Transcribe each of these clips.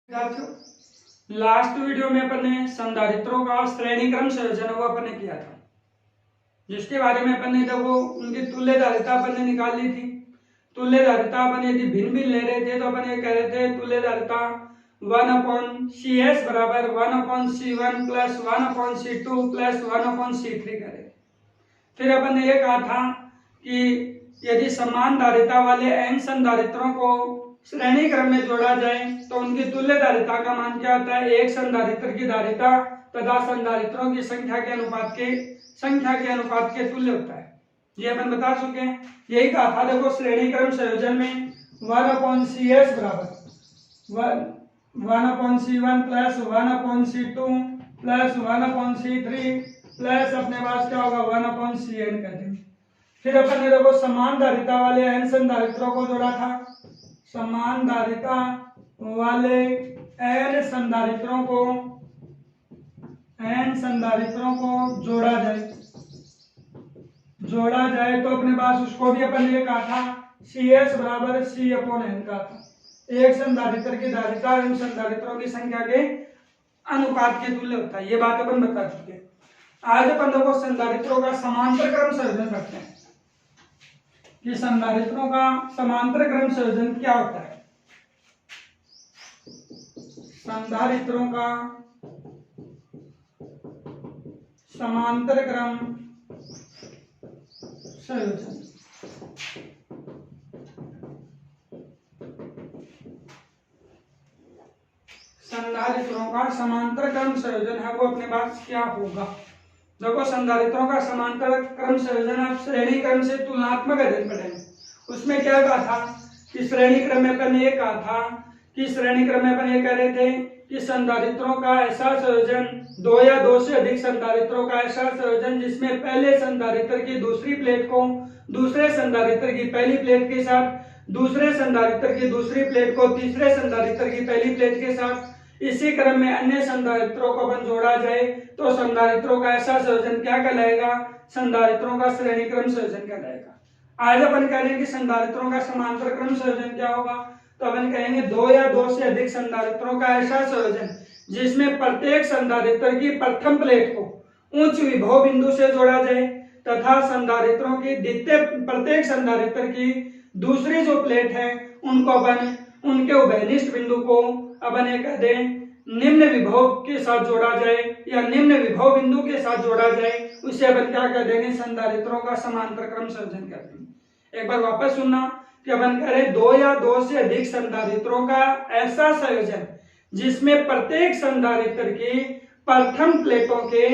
विद्यार्थियों, last video में अपन ने संधारित्रों का श्रेणी क्रम संयोजन वो अपन ने किया था, जिसके बारे में अपन ने देखो उनकी तुल्य धारिता अपन ने निकाल ली थी। तुल्य धारिता अपन यदि भिन्न भिन्न ले रहे थे तो अपन ये कह रहे थे तुल्य धारिता 1/CS बराबर 1/C1 plus 1/C2 plus 1/C3 करे। फिर अपन ने ये कहा था कि यदि समान धारिता वाले n संधारित्रों को श्रेणी क्रम में जोड़ा जाए तो उनकी तुल्य धारिता का मान क्या होता है, एक संधारित्र की धारिता तथा संधारित्रों की संख्या के अनुपात के तुल्य होता है। ये अपन बता चुके हैं। यही कहा था देखो श्रेणी क्रम संयोजन में 1/CS बराबर 1/C1 plus 1/C2 plus 1/C3 plus अपने पास क्या होगा 1/CN कर देंगे। फिर अपन ने देखो समान धारिता वाले n संधारित्रों को जोड़ा था। समान धारिता वाले n संधारित्रों को जोड़ा जाए तो अपने पास उसको भी अपन ने कहा था CS बराबर C/N का था। एक संधारित्र की धारिता एवं संधारित्रों की संख्या के अनुपात के तुल्य होता है। ये बात अपन बता चुके हैं। आज अपन देखो संधारित्रों का समांतर क्रम संयोजन करते हैं कि संधारित्रों का समांतर क्रम संयोजन क्या होता है। संधारित्रों का समांतर क्रम संयोजन संधारित्रों का समांतर क्रम संयोजन है वो अपने पास क्या होगा। देखो संधारित्रों का समांतर क्रम संयोजन आप श्रेणी क्रम से तुलनात्मक अध्ययन पढ़ेंगे। उसमें क्या कहा था कि श्रेणी क्रम में अपन ये कहा था कि श्रेणी क्रम में अपन ये कह रहे थे कि संधारित्रों का ऐसा संयोजन दो या दो से अधिक संधारित्रों का ऐसा संयोजन जिसमें पहले संधारित्र की दूसरी प्लेट को दूसरे संधारित्र की पहली प्लेट के साथ, दूसरे संधारित्र की दूसरी प्लेट को तीसरे संधारित्र की पहली प्लेट के साथ, इसी क्रम में अन्य संधारित्रों को अपन जोड़ा जाए तो संधारित्रों का ऐसा संयोजन क्या कहलाएगा, संधारित्रों का श्रेणी क्रम संयोजन कहलाएगा। आज अपन कह रहे हैं कि संधारित्रों का समांतर क्रम संयोजन क्या होगा, तो अपन कहेंगे दो या दो से अधिक संधारित्रों का ऐसा संयोजन जिसमें प्रत्येक संधारित्र की प्रथम प्लेट को उच्च विभव बिंदु से जोड़ा जाए तथा संधारित्रों की द्वितीय प्रत्येक संधारित्र की दूसरी जो प्लेट है उनको अपन उनके उभयनिष्ठ बिंदु को अपन ये कह दें निम्न विभव के साथ जोड़ा जाए या निम्न विभव बिंदु के साथ जोड़ा जाए, उसे अपन क्या कर देंगे, संधारित्रों का समांतर क्रम संयोजन कर देंगे। एक बार वापस सुनना कि अपन कह रहे दो या दो से अधिक संधारित्रों का ऐसा संयोजन जिसमें प्रत्येक संधारित्र की प्रथम प्लेटों के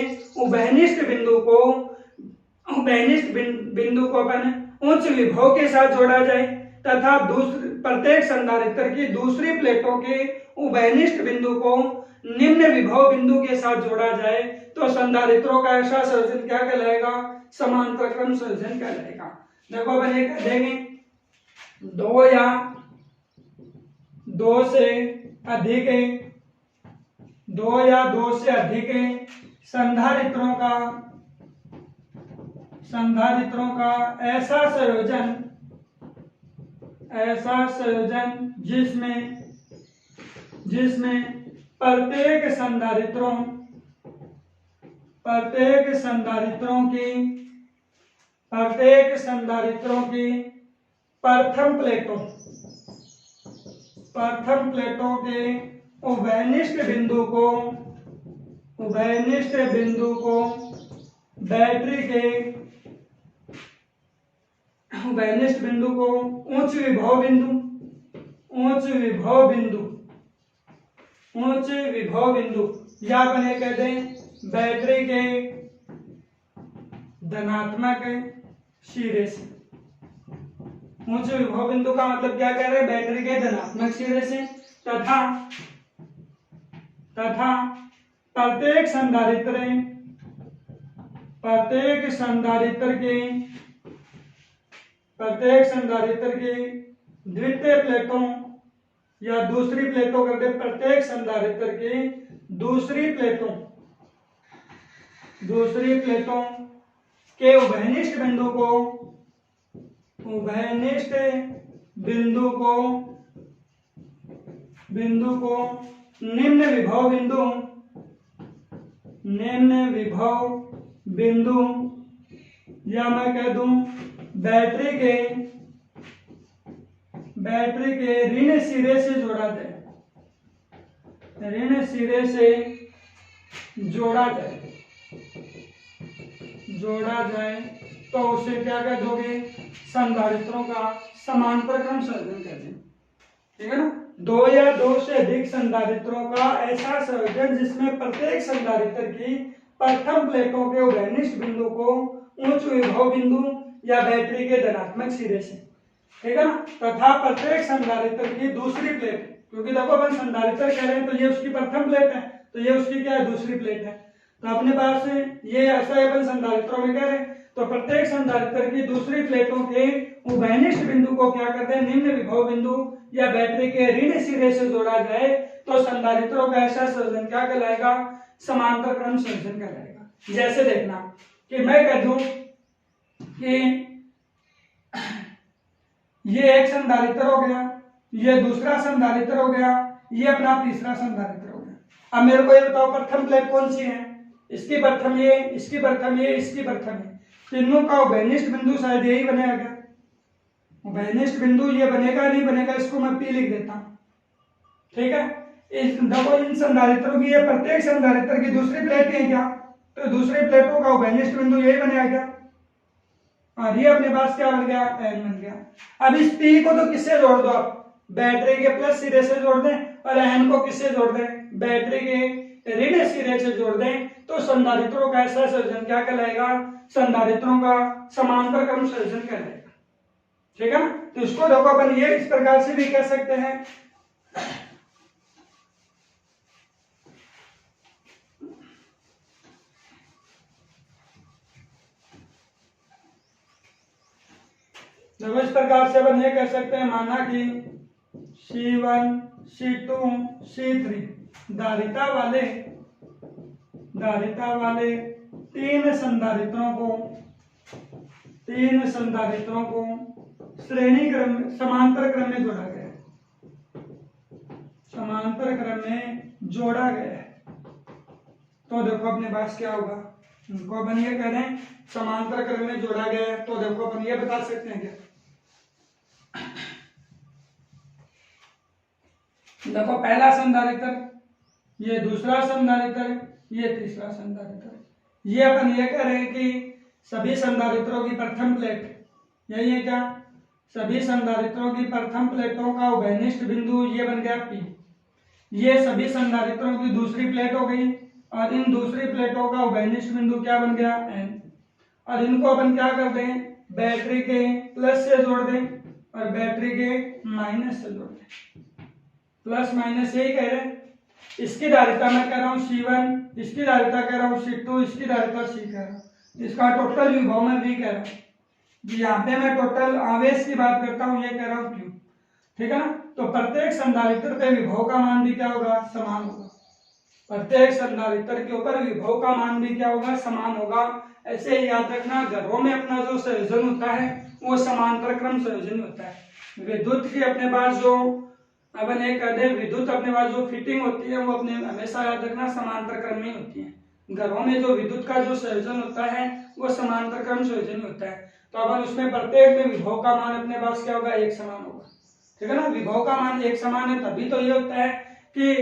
उभयनिष्ठ बिंदु को अपन उच्च विभव के साथ जोड़ा जाए तथा प्रत्येक संधारित्र की दूसरी प्लेटों के उभयनिष्ठ बिंदु को निम्न विभव बिंदु के साथ जोड़ा जाए तो संधारित्रों का ऐसा संयोजन क्या कहलाएगा, समांतर क्रम संयोजन कहलाएगा। देखो अपन ये कह देंगे दो या दो से अधिक संधारित्रों का ऐसा संयोजन जिसमें प्रत्येक संधारित्रों की प्रथम प्लेटों के उभयनिष्ठ बिंदु को बैटरी के उभयनिष्ठ बिंदु को उच्च विभव बिंदु या अपन ये कहते हैं बैटरी के धनात्मक सिरे से। उच्च विभव बिंदु का मतलब क्या कह रहे हैं, बैटरी के धनात्मक सिरे से तथा प्रत्येक संधारित्र की द्वितीय प्लेटों या दूसरी प्लेटों करके प्रत्येक संधारित्र की दूसरी प्लेटों के उभयनिष्ठ बिंदु को निम्न विभव बिंदु या मैं कह दूं बैटरी के ऋण सिरे से जोड़ा जाए, ऋण सिरे से जोड़ा जाए तो उसे क्या कह दोगे, संधारित्रों का समांतर क्रम संयोजन कहते हैं। ठीक है ना, दो या दो से अधिक संधारित्रों का ऐसा संयोजन जिसमें प्रत्येक संधारित्र की प्रथम प्लेटों के उभयनिष्ठ बिंदु को उच्च विभव बिंदु या बैटरी के धनात्मक सिरे से, ठीक है ना, तथा प्रत्येक संधारित्र की दूसरी प्लेट, क्योंकि देखो अपन संधारित्र कह रहे हैं तो ये उसकी प्रथम प्लेट है, तो ये उसकी क्या है, दूसरी प्लेट है। तो अपने पास ये ऐसा अपन संधारित्रों में कह रहे हैं, तो प्रत्येक संधारित्र की दूसरी प्लेटों के उभयनिष्ठ बिंदु को क्या करते हैं, निम्न विभव बिंदु या बैटरी के ऋण सिरे से जोड़ा जाए तो संधारित्रों का ऐसा संयोजन क्या कहलाएगा, समांतर क्रम संयोजन कहलाएगा। जैसे देखना कि मैं कह दूं कि ये एक संधारित्र हो गया, ये दूसरा संधारित्र हो गया, ये अपना तीसरा संधारित्र हो गया। अब मेरे को ये बताओ प्रथम प्लेट कौन सी है, इसकी प्रथम ये, इसकी प्रथम ये, इसकी प्रथम ये, तीनों का उभयनिष्ठ बिंदु शायद यही बनेगा क्या, उभयनिष्ठ बिंदु ये बनेगा नहीं बनेगा, इसको मैं पी लिख देता हूं। ठीक है, इस देखो इन संधारित्रों की ये प्रत्येक संधारित्र की दूसरी प्लेट है क्या, तो दूसरी प्लेटों का उभयनिष्ठ बिंदु यही बनेगा क्या, और ये अपने पास क्या बन गया, एन बन गया। अब इस पी को तो किससे जोड़ दो आप, बैटरी के प्लस सिरे से जोड़ दें, और एन को किससे जोड़ दें, बैटरी के ऋण सिरे से जोड़ दें, तो संधारित्रों का ऐसा संयोजन क्या कहलाएगा, संधारित्रों का समांतर क्रम संयोजन कहलाएगा। ठीक है ना, तो इसको देखो अपन ये इस प्रकार से भी कह सकते हैं, देखो इस प्रकार से अपन ये कह सकते हैं, माना कि C1 C2 C3 धारिता वाले तीन संधारित्रों को श्रेणी क्रम समांतर क्रम में जोड़ा गया है, समांतर क्रम में जोड़ा गया है। तो देखो अपने पास क्या होगा, इनको अपन ये कह रहे हैं समांतर क्रम में जोड़ा गया है, तो देखो अपन ये बता सकते हैं क्या, देखो पहला संधारित्र, ये दूसरा संधारित्र, ये तीसरा संधारित्र, ये अपन ये कह रहे हैं कि सभी संधारित्रों की प्रथम प्लेट यही है क्या, सभी संधारित्रों की प्रथम प्लेटों का उभयनिष्ठ बिंदु ये बन गया P, ये सभी संधारित्रों की दूसरी प्लेट हो गई, और इन दूसरी प्लेटों का उभयनिष्ठ बिंदु क्या बन गया N, और इनको अपन क्या कर दें, बैटरी के प्लस से जोड़ दें और बैटरी के माइनस से जोड़ दें, प्लस माइनस यही कह रहे हैं। इसकी धारिता मैं कह रहा हूँ C1, इसकी धारिता कह रहा हूँ C2, इसकी धारिता C कह रहा हूँ, इसका टोटल विभव मैं V कह रहा हूँ, यहाँ पे मैं टोटल आवेश की बात करता हूँ, ये कह रहा हूँ Q। ठीक है ना, तो प्रत्येक संधारित्र पे विभव का मान भी क्या होगा, समान होगा, प्रत्येक संधारित्र के ऊपर विभव का मान भी क्या होगा, समान होगा। ऐसे ही याद रखना, घरों में अपना जो संयोजन होता है वो समांतर क्रम संयोजन होता है। विद्युत की अपने पास जो अपन ये कहते हैं, विद्युत अपने पास जो फिटिंग होती है वो अपने हमेशा याद रखना समांतर क्रम में होती है। घरों में जो विद्युत का जो संयोजन होता है वो समांतर क्रम संयोजन होता है, तो अपन उसमें प्रत्येक में विभव का मान अपने पास क्या होगा, एक समान होगा। ठीक है ना, विभव का मान एक समान है तभी तो ये होता है कि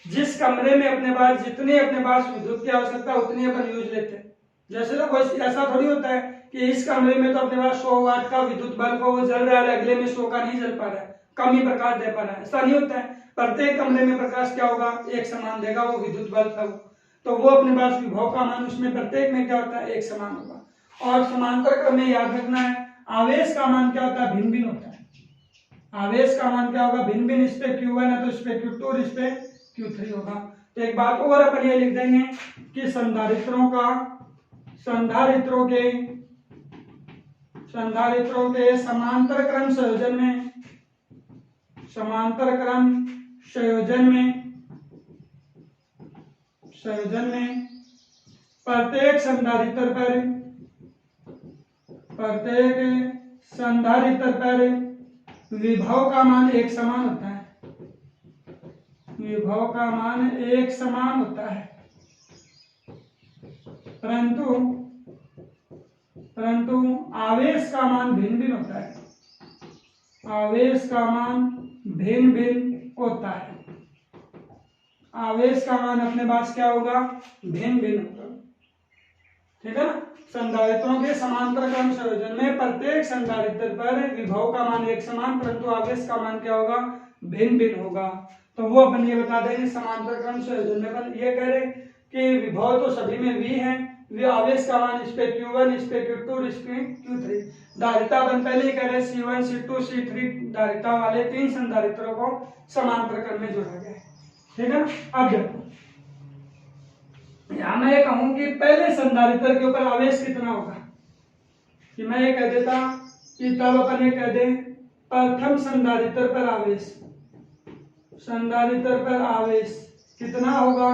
जिस कमरे में अपने पास जितनी अपने पास विद्युत की आवश्यकता उतनी अपन यूज लेते हैं। जैसे तो कोई ऐसा थोड़ी होता है कि इस कमरे में तो अपने पास 100 वाट का विद्युत बल्ब हो, वो जल रहा है, अगले में 100 का नहीं जल पा रहा है, कम ही प्रकाश दे पा रहा है, ऐसा नहीं होता है। प्रत्येक कमरे में प्रकाश क्या होगा, एक समान देगा, वो विद्युत बल्ब था, तो वो अपने पास विभव का मान उसमें प्रत्येक में क्या होता है, एक समान होगा। और समांतर क्रम में याद रखना है, आवेश का मान क्या होता है, भिन्न भिन्न होता है। आवेश का मान क्या होगा, भिन्न भिन्न, इस पे Q1 है तो इस पे Q2 और इस पे Q3 होगा। तो एक बात और अपन ये लिख देंगे कि संधारित्रों के समांतर क्रम संयोजन में प्रत्येक संधारित्र पर विभव का मान एक समान होता है, विभव का मान एक समान होता है, परंतु आवेश का मान भिन्न भिन्न होता है। आवेश का मान भिन्न भिन्न होता है। आवेश का मान अपने पास क्या होगा? भिन्न भिन्न होगा। ठीक है ना। संधारित्रों के समांतर क्रम संयोजन में प्रत्येक संधारित्र पर विभव का मान एक समान, परंतु आवेश का मान क्या होगा? भिन्न भिन्न होगा। तो वो अपन ये बता देंगे समांतर क्रम संयोजन में। अपन ये कह रहे कि विभव तो सभी में v है, वे आवेश का मान इस पे q1, इस पे q2, इस पे q3। धारिता अपन पहले ही कह रहे C1, C2, C3 धारिता वाले तीन संधारित्रों को समांतर क्रम में जोड़ा गया है। ठीक है। अब देखो यहां मैं ये कहूं कि पहले संधारित्र के ऊपर आवेश कितना होगा, कि मैं ये कह देता कि तब अपन ये कह दें प्रथम संधारित्र पर आवेश, संधारित्र पर आवेश कितना होगा?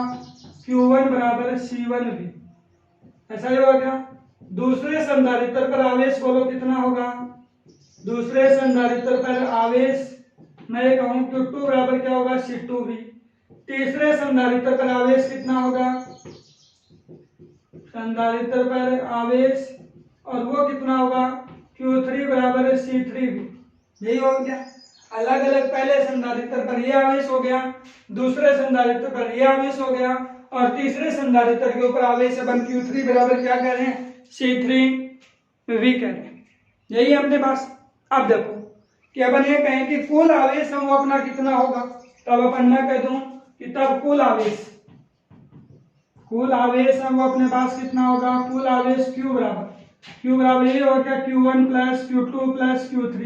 Q1 बराबर C1V। ऐसा ही होगा क्या? दूसरे संधारित्र पर आवेश बोलो कितना होगा? दूसरे संधारित्र पर आवेश मैं ये कहूं Q2 बराबर क्या होगा? C2V। तीसरे संधारित्र पर आवेश कितना होगा? संधारित्र पर आवेश और वो कितना होगा? Q3 बराबर C3V। यही हो गया। अलग अलग पहले संधारित्र पर ये आवेश हो गया, दूसरे संधारित्र पर ये आवेश हो गया, और तीसरे संधारित्र के ऊपर आवेश अपन Q3 बराबर क्या कह रहे हैं? C3V कह रहे हैं। यही अपने पास। अब देखो कि अपन ये कहें कि कुल आवेश हम वो अपना कितना होगा, तब अपन मैं कह दूं कि तब कुल आवेश हम वो अपने पास कितना होगा? कुल आवेश Q बराबर यही होगा क्या? Q1 plus Q2 plus Q3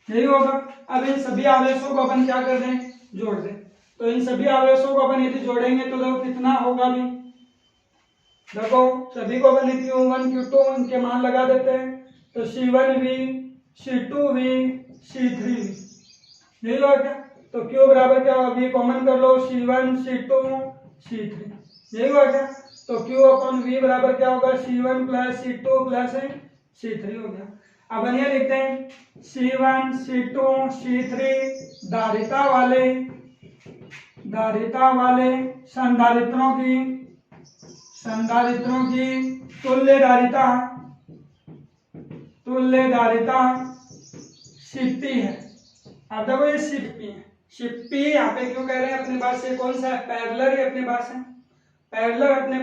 यही होगा। अब इन सभी आवेशों को अपन क्या कर दें? जोड़ दें। तो इन सभी आवेशों को अपन यदि जोड़ेंगे तो देखो कितना होगा भी। देखो सभी को अपन Q1 Q2 इनके मान लगा देते हैं, तो C1V C2V C3V यही होगा क्या? तो Q बराबर क्या होगा? V कॉमन कर लो, C1 C2 C3 यही होगा क्या? तो Q अपॉन V बराबर क्या होगा? C1 plus C2 plus C3 हो गया। अब ये लिखते हैं C1 C2 C3 धारिता वाले संधारित्रों की तुल्य धारिता शिप्पी है। अब देखो ये शिप्पी है। शिप्पी यहाँ पे क्यों कह रहे हैं? अपने पास ये कौन सा है? पैरेलल ही अपने पास है। पैरेलल अपने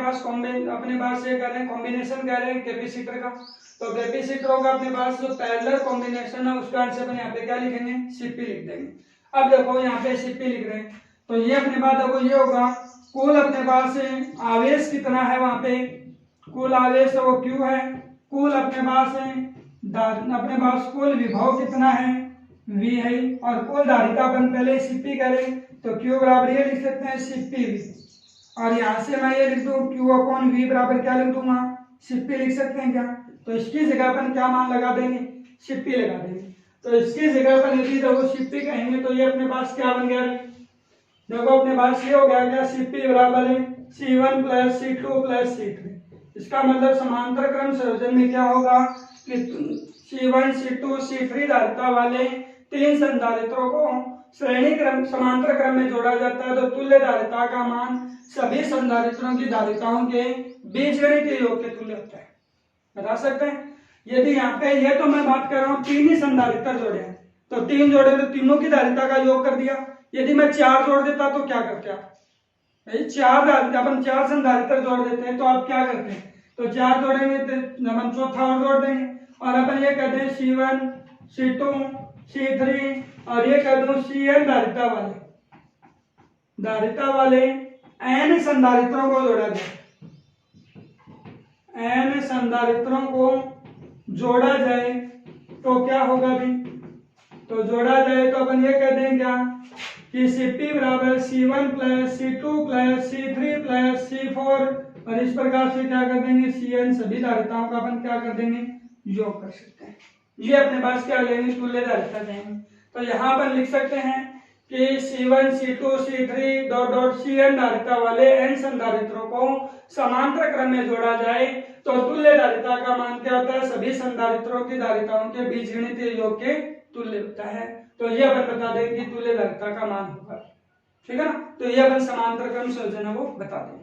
पास ये कह रहे हैं कॉम्बिनेशन कह रहे हैं कैपेसिटर का। तो कैपेसिटरों का अपने पास जो पैरेलल कॉम्बिनेशन है उसका आंसर अपन यहाँ पे क्या लिखेंगे? शिप्पी लिख देंगे। अब देखो यहाँ पे शिप्पी लिख रहे हैं, तो ये अपने पास देखो ये होगा कुल अपने पास आवेश कितना है? वहां पे कुल आवेश वो Q है। कुल अपने पास कुल विभव कितना है? V है। और कुल धारिता अपन पहले शिप्पी करें तो Q बराबर ये लिख सकते हैं CPV। और यहाँ से मैं ये लिख दूं Q अपॉन V बराबर क्या लिख दूंगा? शिप्पी लिख सकते हैं क्या? तो इसकी जगह अपन क्या मान लगा देंगे? शिप्पी लगा देंगे। तो इसकी जगह अपन यदि देखो शिप्पी कहेंगे तो ये अपने पास क्या बन गया? देखो अपने पास ये हो गया क्या? शिप्पी बराबर है C1 plus C2 plus C3। इसका मतलब समांतर क्रम संयोजन में क्या होगा कि C1 C2 C3 धारिता वाले तीन संधारित्रों को श्रेणी क्रम समांतर क्रम में जोड़ा जाता है, तो तुल्य धारिता का मान सभी संधारित्रों की धारिताओं के बीजगणितीय योग के तुल्य होता है। बता सकते हैं? यदि यहाँ पे ये तो मैं बात कर रहा हूँ तीन ही संधारित्र जोड़े हैं, तो तीन जोड़े तो तीनों की धारिता का योग कर दिया। यदि मैं चार जोड़ देता तो क्या करते आप? अपन चार संधारित्र जोड़ देते हैं तो आप क्या करते हैं? तो चार जोड़ेंगे तो अपन चौथा और जोड़ देंगे, और अपन ये कहते हैं C1 C2 C3 और ये कह दूं Cn धारिता वाले n संधारित्रों को जोड़ा जाए। n संधारित्रों को जोड़ा जाए तो क्या होगा भी? तो जोड़ा जाए तो अपन ये कह दें क्या कि Cp बराबर C1 plus C2 plus C3 plus C4, और इस प्रकार से क्या कर देंगे? Cn सभी धारिताओं का अपन क्या कर देंगे? योग कर सकते हैं। ये अपने पास क्या लेंगे? तुल्य धारिता लेंगे। तो यहाँ पर लिख सकते हैं कि C1 C2 C3 dot dot Cn धारिता वाले n संधारित्रों को समांतर क्रम में जोड़ा जाए तो तुल्य धारिता का मान क्या होता है? सभी संधारित्रों की धारिताओं के बीजगणितीय योग के तुल्य होता है। तो ये अपन बता दें कि तुल्य धारिता का मान होगा। ठीक है ना। तो ये अपन समांतर क्रम संयोजन है वो बता दें।